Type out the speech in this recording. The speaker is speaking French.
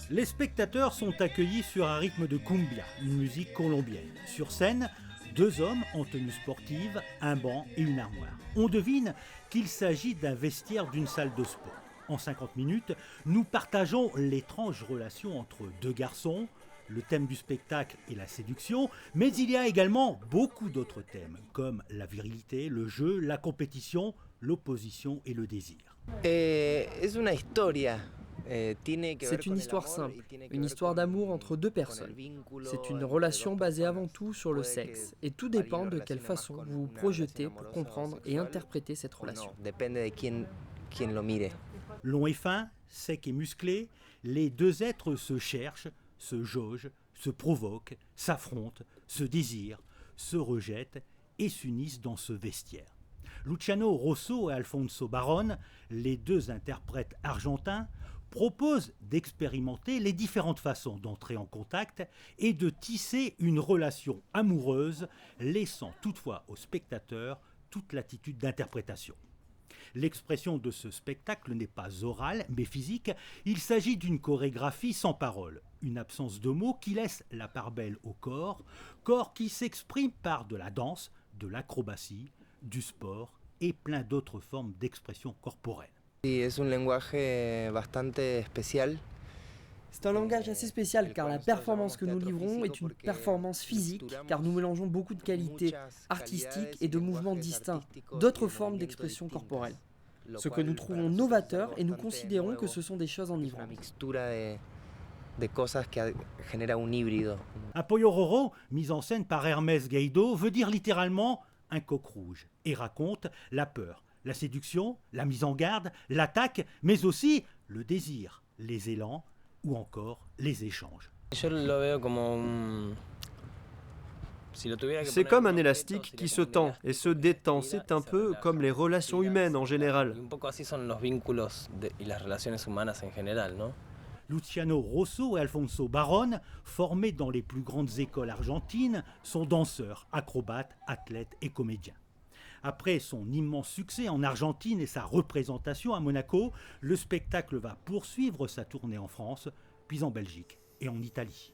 Les spectateurs sont accueillis sur un rythme de cumbia, une musique colombienne. Sur scène, deux hommes en tenue sportive, un banc et une armoire. On devine qu'il s'agit d'un vestiaire d'une salle de sport. En 50 minutes, nous partageons l'étrange relation entre deux garçons. Le thème du spectacle est la séduction, mais il y a également beaucoup d'autres thèmes, comme la virilité, le jeu, la compétition, l'opposition et le désir. C'est une histoire simple, une histoire d'amour entre deux personnes. C'est une relation basée avant tout sur le sexe, et tout dépend de quelle façon vous vous projetez pour comprendre et interpréter cette relation. Long et fin, sec et musclé, les deux êtres se cherchent, se jaugent, se provoquent, s'affrontent, se désirent, se rejettent et s'unissent dans ce vestiaire. Luciano Rosso et Alfonso Baron, les deux interprètes argentins, proposent d'expérimenter les différentes façons d'entrer en contact et de tisser une relation amoureuse, laissant toutefois au spectateur toute latitude d'interprétation. L'expression de ce spectacle n'est pas orale, mais physique. Il s'agit d'une chorégraphie sans parole, une absence de mots qui laisse la part belle au corps qui s'exprime par de la danse, de l'acrobatie, du sport et plein d'autres formes d'expression corporelle. C'est un langage bastante spécial. C'est un langage assez spécial car la performance que nous livrons est une performance physique car nous mélangeons beaucoup de qualités artistiques et de mouvements distincts, d'autres formes d'expression corporelle. Ce que nous trouvons novateur et nous considérons que ce sont des choses enivrantes. Apoyo Roro, mise en scène par Hermès Gueido, veut dire littéralement un coq rouge et raconte la peur, la séduction, la mise en garde, l'attaque, mais aussi le désir, les élans ou encore les échanges. C'est comme un élastique qui se tend et se détend, c'est un peu comme les relations humaines en général. Luciano Rosso et Alfonso Baron, formés dans les plus grandes écoles argentines, sont danseurs, acrobates, athlètes et comédiens. Après son immense succès en Argentine et sa représentation à Monaco, le spectacle va poursuivre sa tournée en France, puis en Belgique et en Italie.